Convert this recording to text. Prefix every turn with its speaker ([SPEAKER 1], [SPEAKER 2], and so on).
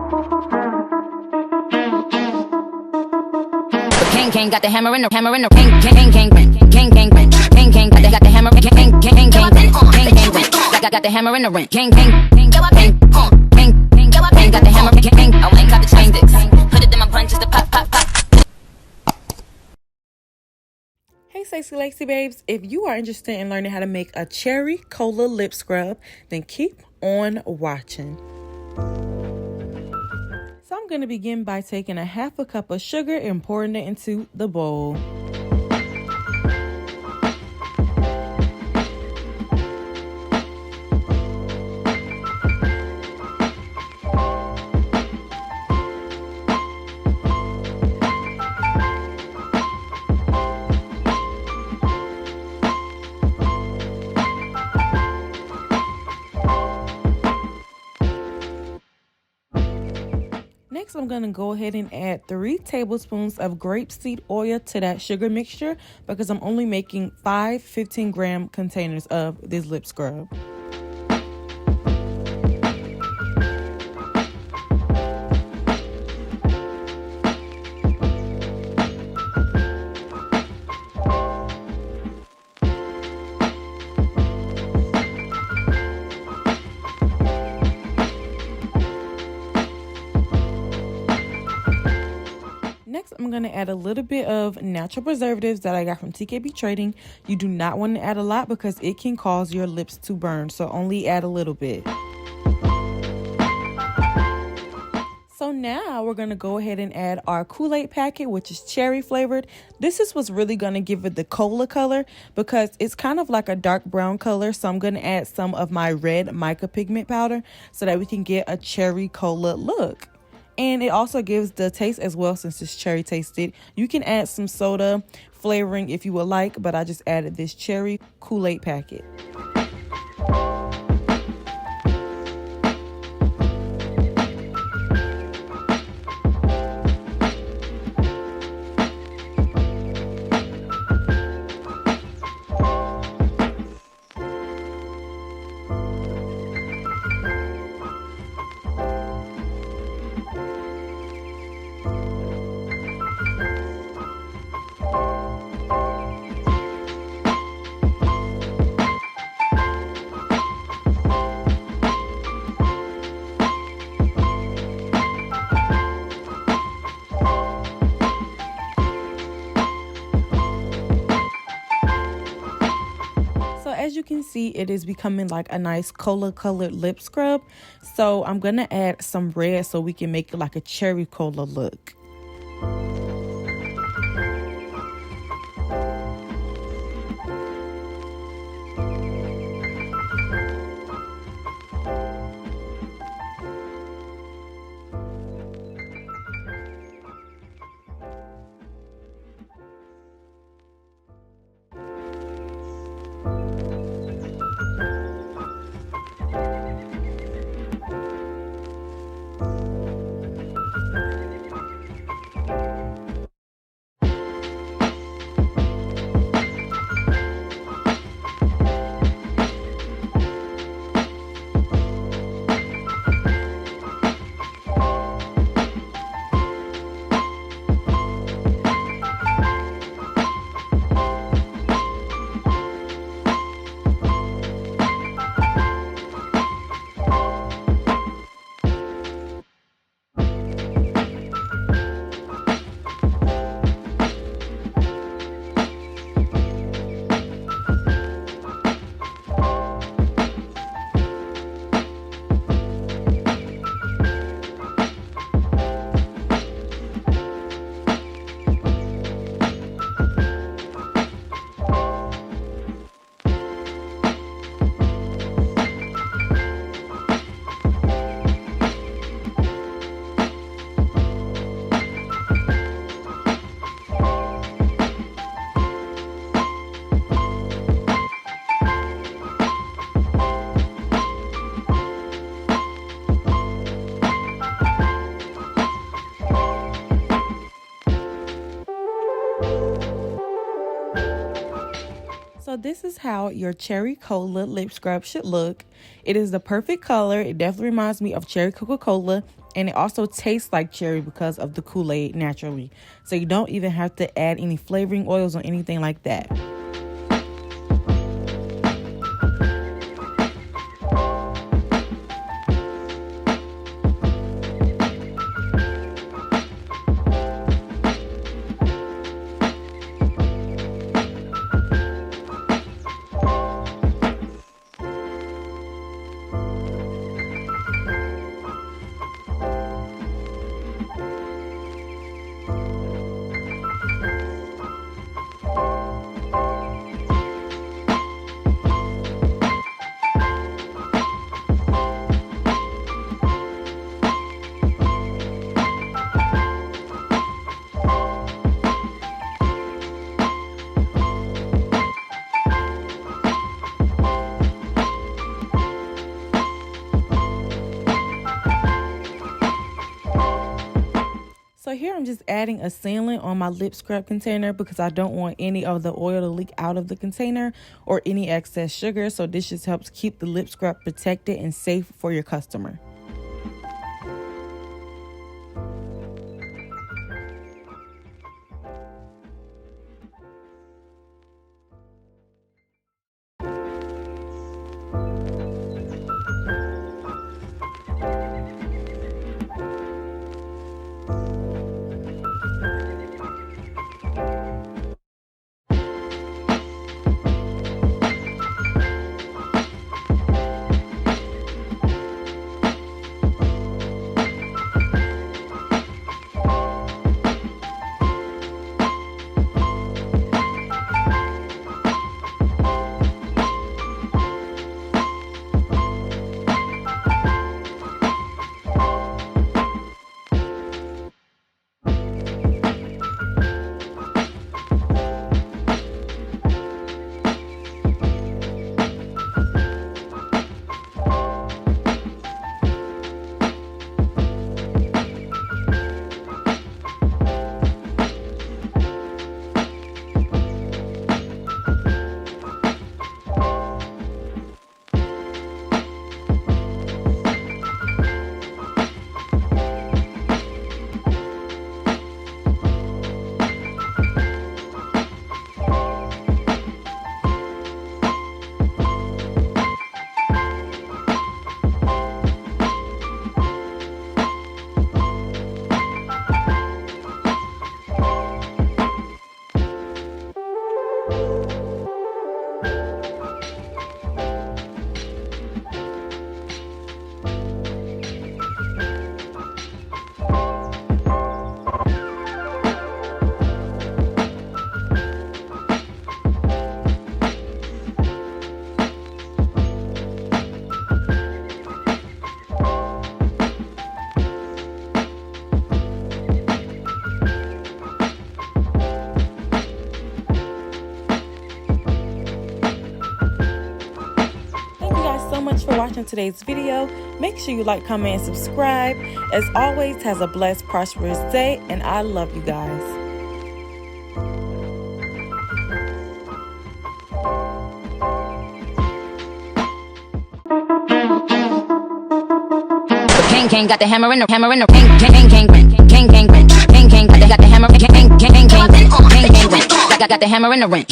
[SPEAKER 1] King got the hammer in the king got the hammer king got the hammer in the ring king got the hammer I ain't got the chain dicks put it in my punches to pop.
[SPEAKER 2] Hey Sexy Lexy babes, if you are interested in learning how to make a cherry cola lip scrub, then keep on watching. So I'm going to begin by taking a half a cup of sugar and pouring it into the bowl. Next, I'm going to go ahead and add 3 tablespoons of grapeseed oil to that sugar mixture because I'm only making 5 15-gram containers of this lip scrub. Next, I'm going to add a little bit of natural preservatives that I got from TKB Trading. You do not want to add a lot because it can cause your lips to burn, so only add a little bit. So now we're going to go ahead and add our Kool-Aid packet, which is cherry flavored. This is what's really going to give it the cola color because it's kind of like a dark brown color. So I'm going to add some of my red mica pigment powder so that we can get a cherry cola look. And it also gives the taste as well since it's cherry tasted. You can add some soda flavoring if you would like, but I just added this cherry Kool-Aid packet. As you can see, it is becoming like a nice cola colored lip scrub. So I'm going to add some red so we can make it like a cherry cola look. So this is how your cherry cola lip scrub should look. It is the perfect color. It definitely reminds me of cherry Coca-Cola. And it also tastes like cherry because of the Kool-Aid naturally. So you don't even have to add any flavoring oils or anything like that. So here I'm just adding a sealant on my lip scrub container because I don't want any of the oil to leak out of the container or any excess sugar. So this just helps keep the lip scrub protected and safe for your customer. Much for watching today's video. Make sure you like, comment, and subscribe. As always, has a blessed, prosperous day, and I love you guys.
[SPEAKER 1] King got the hammer in the king king king king king king king got the hammer king king king king king got the hammer in the ring.